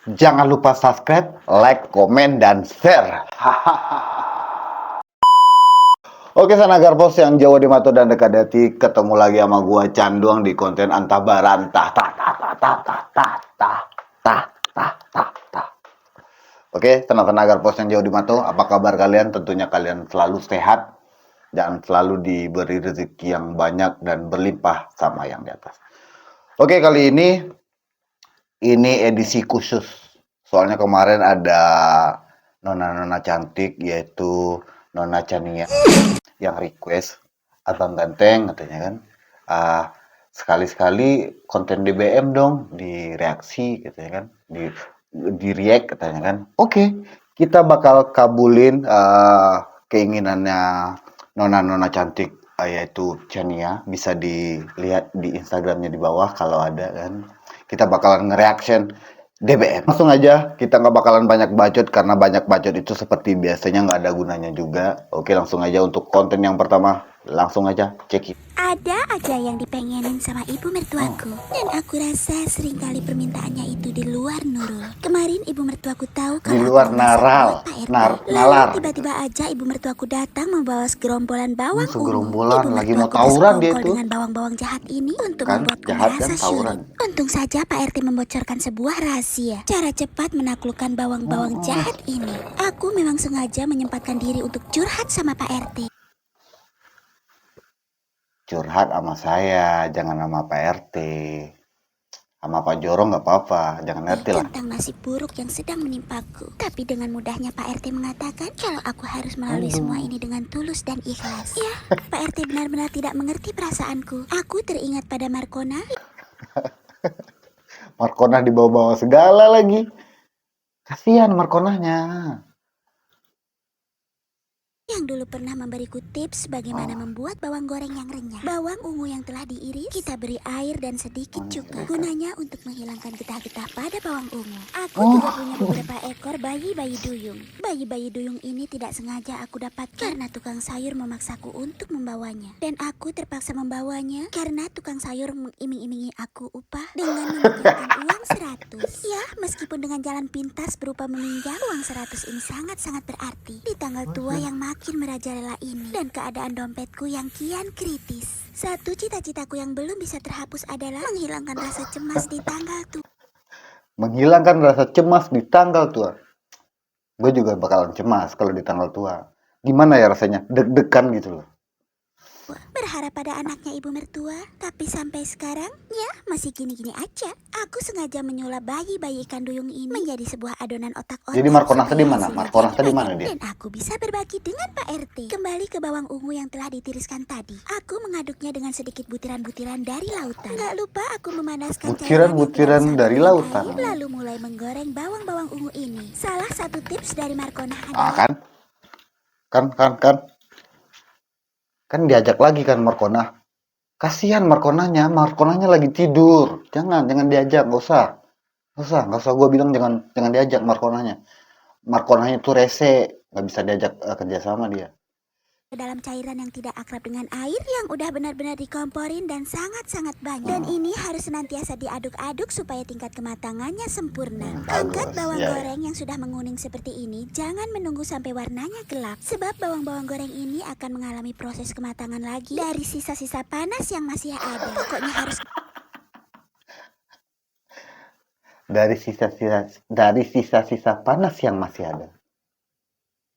Jangan lupa subscribe, like, komen, dan share. Oke, Sanagarpos yang jauh di mata dan dekat hati, ketemu lagi sama gua Canduang di konten Antah Barantah. Oke, Sanagarpos yang jauh di mata, apa kabar kalian? Tentunya kalian selalu sehat dan selalu diberi rezeki yang banyak dan berlimpah sama yang di atas. Oke, kali ini edisi khusus. Soalnya kemarin ada nona-nona cantik, yaitu Nona Chania yang request, Abang Ganteng katanya kan, sekali-sekali konten DBM dong, direaksi katanya kan, di react katanya kan. Oke, kita bakal kabulin keinginannya nona-nona cantik, yaitu Chania. Bisa dilihat di Instagramnya di bawah kalau ada kan. Kita bakalan nge-reaction DBM. Langsung aja, kita nggak bakalan banyak bacot karena banyak bacot itu seperti biasanya nggak ada gunanya juga. Oke, langsung aja untuk konten yang pertama. Langsung aja check it. Ada aja yang dipengenin sama ibu mertuaku, dan aku rasa seringkali permintaannya itu di luar Nurul. Kemarin ibu mertuaku tahu Di kalau luar aku memasak naral, buat Pak RT. nalar. Lalu tiba-tiba aja ibu mertuaku datang membawa segerombolan bawang ungu. Segerombolan, Ibu lagi mau mertuaku tawuran dia bersekongkol itu. dengan bawang-bawang jahat ini untuk Kan, membuatku jahat merasa kan, tawuran. syurik. Untung saja Pak RT membocorkan sebuah rahasia, cara cepat menaklukkan bawang-bawang jahat ini. Aku memang sengaja menyempatkan diri untuk curhat sama Pak RT. Curhat sama saya, jangan sama Pak RT. Sama Pak Joro nggak apa-apa, jangan RT lah. Tentang nasib buruk yang sedang menimpaku. Tapi dengan mudahnya Pak RT mengatakan kalau aku harus melalui semua ini dengan tulus dan ikhlas. Ya, Pak RT benar-benar tidak mengerti perasaanku. Aku teringat pada Markona Markona dibawa-bawa segala lagi. Kasihan Markonanya. yang dulu pernah memberiku tips bagaimana membuat bawang goreng yang renyah. Bawang ungu yang telah diiris, kita beri air dan sedikit cuka. Gunanya untuk menghilangkan getah-getah pada bawang ungu. Aku juga punya beberapa ekor bayi-bayi duyung. Bayi-bayi duyung ini tidak sengaja aku dapatkan karena tukang sayur memaksaku untuk membawanya. Dan aku terpaksa membawanya karena tukang sayur mengiming-imingi aku upah dengan meminjamkan uang 100. Ya, meskipun dengan jalan pintas berupa meminjam, uang 100 ini sangat-sangat berarti. Di tanggal tua yang makin merajalela ini dan keadaan dompetku yang kian kritis. Satu cita-citaku yang belum bisa terhapus adalah menghilangkan rasa cemas di tanggal tua. Menghilangkan rasa cemas di tanggal tua. Gue juga bakalan cemas kalau di tanggal tua. Gimana ya rasanya? Deg-degan gitu loh. Berharap pada anaknya ibu mertua, tapi sampai sekarang, ya masih gini-gini aja. Aku sengaja menyulap bayi-bayi ikan duyung ini menjadi sebuah adonan otak-otak. Jadi Markona di mana? Markona di mana dia? Dan aku bisa berbagi dengan Pak RT. Kembali ke bawang ungu yang telah ditiriskan tadi. Aku mengaduknya dengan sedikit butiran-butiran dari lautan. Gak lupa aku memanaskan Butiran-butiran dari lautan. air, lalu mulai menggoreng bawang-bawang ungu ini. Salah satu tips dari Markona adalah kan diajak lagi kan Markona. Kasihan Markonanya lagi tidur. Jangan diajak, nggak usah. Gue bilang jangan diajak Markonanya tuh rese, nggak bisa diajak kerjasama dia. ke dalam cairan yang tidak akrab dengan air yang udah benar-benar dikomporin dan sangat-sangat banyak. Dan ini harus senantiasa diaduk-aduk supaya tingkat kematangannya sempurna. Angkat bawang goreng yang sudah menguning seperti ini, jangan menunggu sampai warnanya gelap. Sebab bawang-bawang goreng ini akan mengalami proses kematangan lagi dari sisa-sisa panas yang masih ada. Pokoknya harus dari sisa-sisa panas yang masih ada,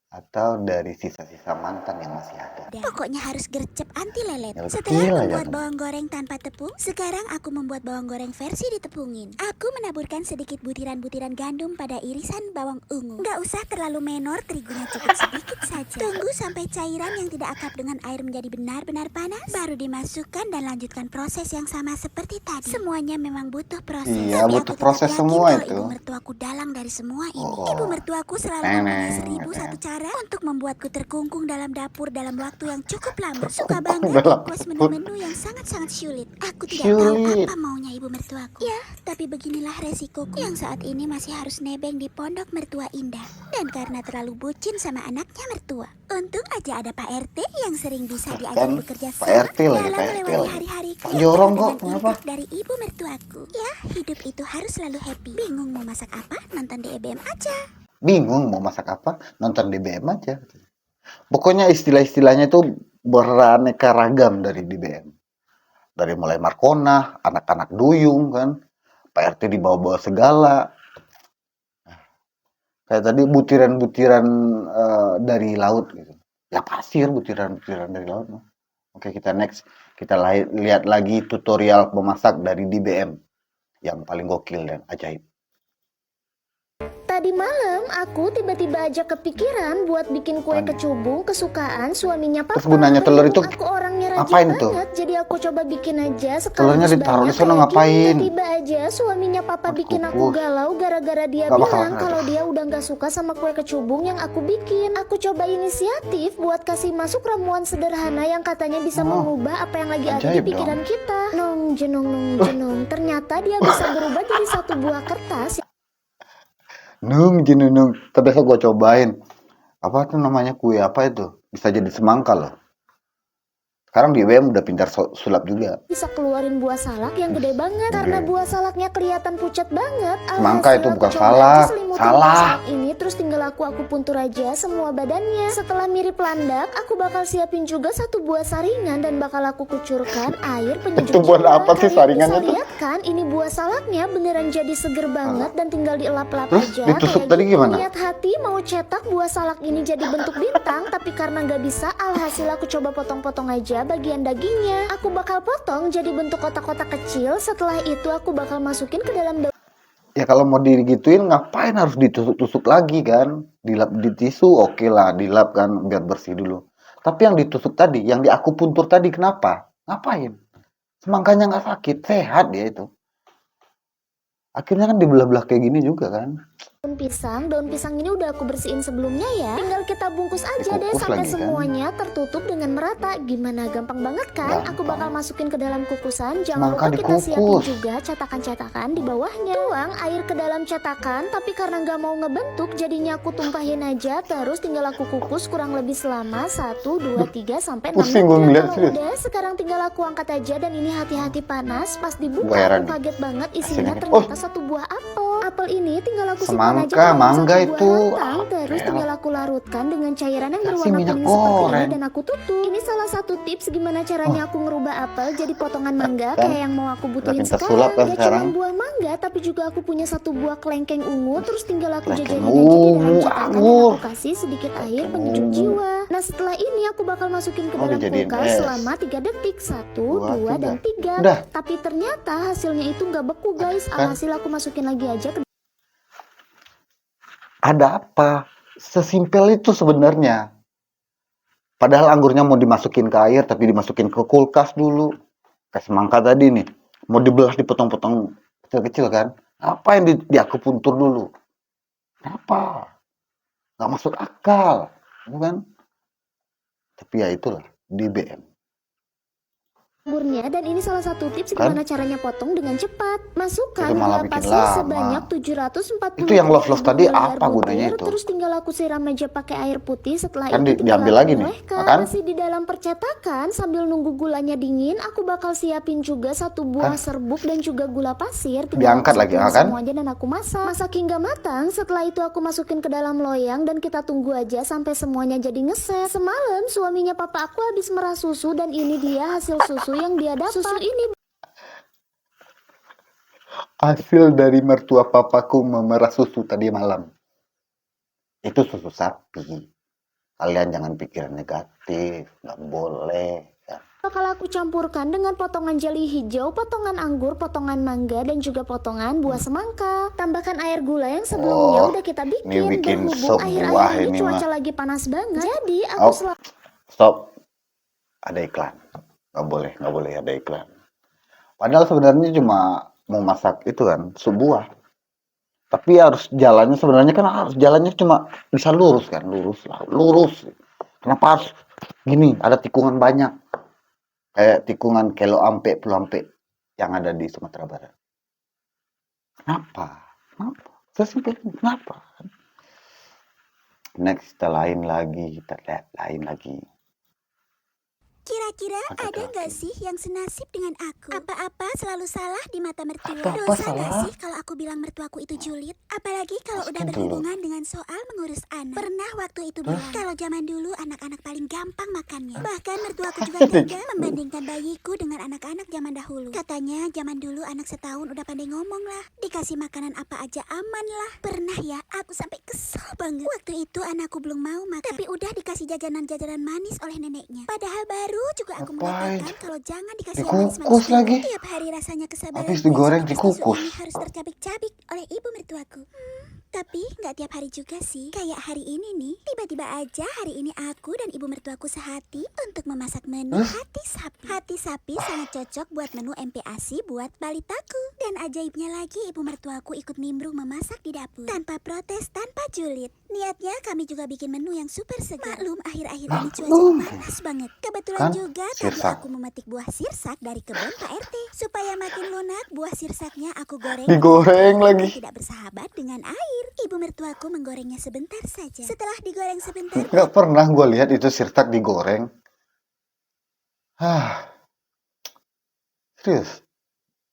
atau dari sisa-sisa mantan yang masih ada. Pokoknya harus gercep anti lelet. Ya, Setelah membuat bawang goreng tanpa tepung, sekarang aku membuat bawang goreng versi ditepungin. Aku menaburkan sedikit butiran-butiran gandum pada irisan bawang ungu. Gak usah terlalu menor, terigunya cukup sedikit saja. Tunggu sampai cairan yang tidak akrab dengan air menjadi benar-benar panas, baru dimasukkan dan lanjutkan proses yang sama seperti tadi. Semuanya memang butuh proses. Iya, tapi butuh aku proses tetap yakin semua kalau itu. Ibu mertuaku dalang dari semua ini. Ibu mertuaku selalu mempunyai 1001 cara Sarah untuk membuatku terkungkung dalam dapur dalam waktu yang cukup lama. Suka banget Dalam request dapur. menu-menu yang sangat-sangat sulit. Aku tidak tahu Sulit. apa maunya ibu mertuaku. Ya, tapi beginilah resikoku yang saat ini masih harus nebeng di pondok mertua indah. Dan karena terlalu bucin sama anaknya mertua. Untung aja ada Pak RT yang sering bisa diajak Kan bekerja Pak sama RT lagi, dalam Pak RT melewati lagi. hari-hariku Pak yang Jorong penuh kok, dengan kenapa? intrik dari ibu mertuaku. Ya, hidup itu harus selalu happy. Bingung mau masak apa? Nonton di EBM aja. Bingung mau masak apa? Nonton DBM aja. Pokoknya istilah-istilahnya itu beraneka ragam dari DBM. Dari mulai Markona, anak-anak duyung kan, Pak RT dibawa-bawa segala. Kayak tadi butiran-butiran dari laut gitu. Ya pasir butiran-butiran dari laut. Oke, kita next. Kita lihat lagi tutorial memasak dari DBM yang paling gokil dan ajaib. Tadi malam aku tiba-tiba aja kepikiran buat bikin kue kecubung kesukaan suaminya papa. Terus gunanya telur itu Aku orangnya rajin ngapain tuh? banget, jadi aku coba bikin aja Telurnya sekaligus ditaruh di banyak sana kayak ngapain? gini. Tiba-tiba aja suaminya papa bikin aku Kukus. galau gara-gara dia Nggak bakal bilang ada. kalau dia udah nggak suka sama kue kecubung yang aku bikin. Aku coba inisiatif buat kasih masuk ramuan sederhana yang katanya bisa mengubah apa yang lagi ada di ajaib pikiran kita. Nong jenong. Ternyata dia bisa berubah jadi satu buah kertas. Nung. Tapi besok gue cobain. Apa tuh namanya kue apa itu? Bisa jadi semangka loh. Sekarang di WM udah pintar sulap juga. Bisa keluarin buah salak yang gede banget. Karena buah salaknya kelihatan pucat banget. Semangka itu Alhasil bukan aku coba aja salak. selimutin Salah. buah salak ini, terus tinggal aku puntur aja semua badannya. Setelah mirip landak, aku bakal siapin juga satu buah saringan dan bakal aku kucurkan air penyejuk Itu buat jiwa. apa sih Kalian saringannya bisa tuh? lihat kan, ini buah salaknya beneran jadi seger banget dan tinggal dielap-elap Terus aja. ditusuk kayak tadi gitu. gimana? Niat hati mau cetak buah salak ini jadi bentuk bintang, tapi karena nggak bisa, alhasil aku coba potong-potong aja bagian dagingnya. Aku bakal potong jadi bentuk kotak-kotak kecil. Setelah itu aku bakal masukin ke dalam daun. Ya kalau mau digituin ngapain harus ditusuk-tusuk lagi kan? Dilap di tisu oke lah, dilap kan biar bersih dulu. Tapi yang ditusuk tadi, yang diakupuntur tadi kenapa? Ngapain? Semangkanya nggak sakit, sehat dia itu. Akhirnya kan dibelah-belah kayak gini juga kan? Daun pisang ini udah aku bersihin sebelumnya ya. Tinggal kita bungkus aja deh Dikukus sampai lagi kan? semuanya tertutup dengan merata. Gimana, gampang banget kan? Aku bakal masukin ke dalam kukusan. Jangan Semangka lupa kita siapin dikukus. juga cetakan-cetakan di bawahnya. Tuang air ke dalam cetakan, tapi karena nggak mau ngebentuk, jadinya aku tumpahin aja. Terus tinggal aku kukus kurang lebih selama 1, 2, 3 sampai 6 Pusing gua menit. ngeliat Kalau sih. udah, sekarang tinggal aku angkat aja dan ini hati-hati panas. Pas dibuka Gua heran aku nih. kaget banget isinya Hasilnya. ternyata satu buah apel. Apel ini tinggal aku simpan aja Semangka, ke dalam mangga satu itu. buah rantang, terus Apel. tinggal aku larutkan dengan cairan yang Kasih berwarna minyak kuning seperti ini goreng. dan aku tutup. Ini salah satu tips gimana caranya aku ngerubah apel jadi potongan mangga Kan? kayak yang mau aku butuhin Udah pintar sekarang. sulap kan Gak sekarang? cuma buah mangga, tapi juga aku punya satu buah kelengkeng ungu, terus tinggal aku Kelengkeng jajanin aja di dalam ungu, cetakan dan anggur. aku kasih sedikit air Kelengkeng penyejuk ungu. jiwa. Nah setelah ini aku bakal masukin ke dalam dijadiin kulkas es. selama 3 detik. 1, 2, 2, dan 3. Udah. Tapi ternyata hasilnya itu nggak beku guys. Kan? Alhasil aku masukin lagi aja ke Ada apa? Sesimpel itu sebenarnya. Padahal anggurnya mau dimasukin ke air, tapi dimasukin ke kulkas dulu. Kayak semangka tadi nih, mau dibelah dipotong-potong kecil-kecil kan? Apa yang diakupuntur dulu? Kenapa? Nggak masuk akal, bukan? Tapi ya itulah DBM. anggurnya, dan ini salah satu tips Kan? gimana caranya potong dengan cepat. Masukkan Itu malah gula bikin pasir lama. sebanyak 740 Itu yang love-love tadi miliar apa gunanya butir, itu? terus tinggal aku siram aja pakai air putih. Setelah Kan itu tinggal diambil aku lagi nih, oleskan. makan? Masih di dalam percetakan sambil nunggu gulanya dingin, aku bakal siapin juga satu buah Kan? serbuk dan juga gula pasir. Diangkat lagi, satuin kan? semuanya dan aku masak hingga matang. Setelah itu aku masukin ke dalam loyang dan kita tunggu aja sampai semuanya jadi ngeset. Semalam suaminya papa aku habis merah susu dan ini dia hasil susu yang dia dapat. Susu ini Hasil dari mertua papaku memerah susu tadi malam. Itu susu sapi. Kalian jangan pikiran negatif, nggak boleh. Ya. bakal aku campurkan dengan potongan jeli hijau, potongan anggur, potongan mangga, dan juga potongan buah semangka. Tambahkan air gula yang sebelumnya Oh, udah kita ini bikin. bikin Berhubung sop akhir-akhir buah ini ini cuaca mah. lagi panas banget, jadi aku Oh, stop. Ada iklan. Nggak boleh ada iklan. Padahal sebenarnya cuma mau masak itu kan, sup buah. Tapi harus jalannya sebenarnya kan harus jalannya cuma bisa lurus kan, lurus lah, lurus. Kenapa harus gini? Ada tikungan banyak, kayak tikungan Kelo Ampe, Pulau Ampe yang ada di Sumatera Barat. Kenapa? Kenapa? Sesimpel ini, kenapa? Next kita lain lagi, kita lihat lain lagi. Kira-kira Ada ada nggak lagi. sih yang senasib dengan aku? Apa-apa selalu salah di mata mertua. Apa-apa Dosa nggak salah? sih kalau aku bilang mertuaku itu julid? Apalagi kalau udah Pasti berhubungan dengan soal mengurus anak. Pernah waktu itu bilang, kalau zaman dulu anak-anak paling gampang makannya. Bahkan mertuaku juga tega membandingkan bayiku dengan anak-anak zaman dahulu. Katanya zaman dulu anak setahun udah pandai ngomong lah. Dikasih makanan apa aja aman lah. Pernah ya, aku sampai kesel banget. Waktu itu anakku belum mau makan, tapi udah dikasih jajanan-jajanan manis oleh neneknya. Padahal baru juga aku Ngapain? mengatakan kalau jangan dikasih yang Dikukus manis-manis lagi. dulu. Tiap hari rasanya kesabaran Habis digoreng, susu dikukus. ini harus tercabik-cabik oleh ibu mertuaku. Tapi nggak tiap hari juga sih. Kayak hari ini nih, tiba-tiba aja hari ini aku dan ibu mertuaku sehati untuk memasak menu hati sapi. Hati sapi sangat cocok buat menu MPASI buat balitaku. Dan ajaibnya lagi, ibu mertuaku ikut nimbrung memasak di dapur tanpa protes, tanpa julid. Niatnya kami juga bikin menu yang super segar. Maklum akhir-akhir ini cuaca panas banget. Kebetulan Kan, juga tadi sirsak. aku memetik buah sirsak dari kebun Pak RT. Supaya makin lunak, buah sirsaknya aku goreng Digoreng dengan lagi. tidak bersahabat dengan air. Ibu mertuaku menggorengnya sebentar saja. Setelah digoreng sebentar, Nggak pernah gue lihat itu sirsak digoreng. Serius.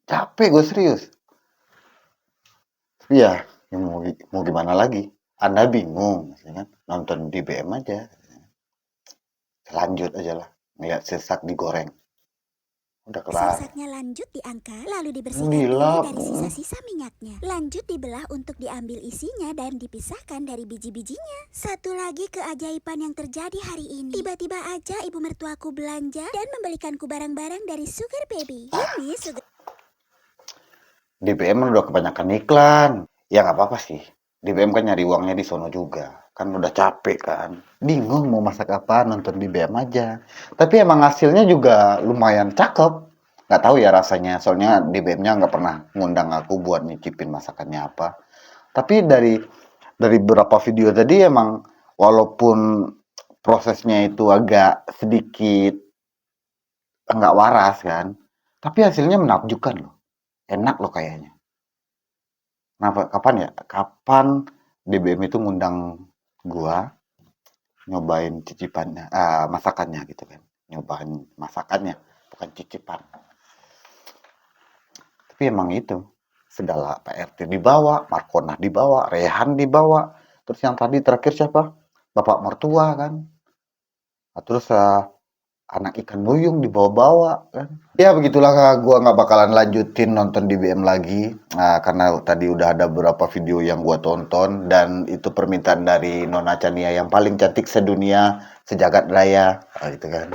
Capek gue serius. Iya, ya mau gimana lagi? Anda bingung, ya kan? Nonton di BM aja. Lanjut aja lah. Ngeliat sirsak digoreng. Udah kelar. sirsaknya lanjut diangkat, lalu dibersihkan Gila. dulu dari sisa-sisa minyaknya. Lanjut dibelah untuk diambil isinya dan dipisahkan dari biji-bijinya. Satu lagi keajaiban yang terjadi hari ini. Tiba-tiba aja ibu mertuaku belanja dan membelikanku barang-barang dari Sugar Baby. Ini Sugar Di BM udah kebanyakan iklan. Ya nggak apa-apa sih. Di BM kan nyari uangnya di sono juga. Kan udah capek kan. Bingung mau masak apa, nonton di BM aja. Tapi emang hasilnya juga lumayan cakep. Nggak tahu ya rasanya. Soalnya di BM-nya nggak pernah ngundang aku buat nyicipin masakannya apa. Tapi dari beberapa video tadi emang walaupun prosesnya itu agak sedikit nggak waras kan. Tapi hasilnya menakjubkan loh. Enak loh kayaknya. Kenapa? Kapan ya? Kapan DBM itu ngundang gua nyobain cicipannya, masakannya gitu kan. Nyobain masakannya, bukan cicipan. Tapi emang itu, segala PRT dibawa, Markona dibawa, Rehan dibawa. Terus yang tadi terakhir siapa? Bapak mertua kan. Nah, terus anak ikan duyung dibawa-bawa kan. Ya begitulah, gua nggak bakalan lanjutin nonton di BM lagi. Karena tadi udah ada beberapa video yang gua tonton dan itu permintaan dari Nona Chania yang paling cantik sedunia, sejagat raya, gitu kan.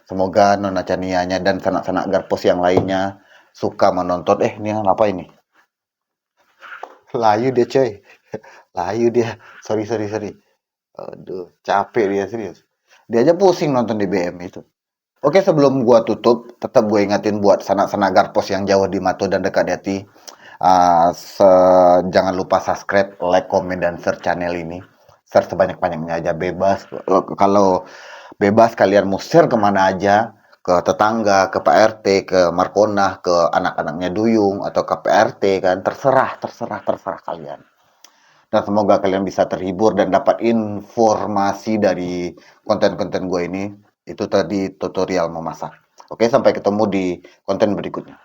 Semoga Nona Chanianya dan sanak-sanak Garpos yang lainnya suka menonton. Ini apa ini? Layu dia coy. Layu dia. Sorry. Aduh, capek dia serius. Dia aja pusing nonton di BM itu. Oke, sebelum gua tutup, tetap gue ingatin buat sanak-sanak Garpos yang jauh di Mato dan dekat di hati. Jangan lupa subscribe, like, komen, dan share channel ini. Share sebanyak-banyaknya aja, bebas. Kalau bebas kalian mau share kemana aja, ke tetangga, ke Pak RT, ke Markona, ke anak-anaknya Duyung, atau ke PRT kan, terserah kalian. Dan semoga kalian bisa terhibur dan dapat informasi dari konten-konten gue ini. Itu tadi tutorial memasak. Oke, sampai ketemu di konten berikutnya.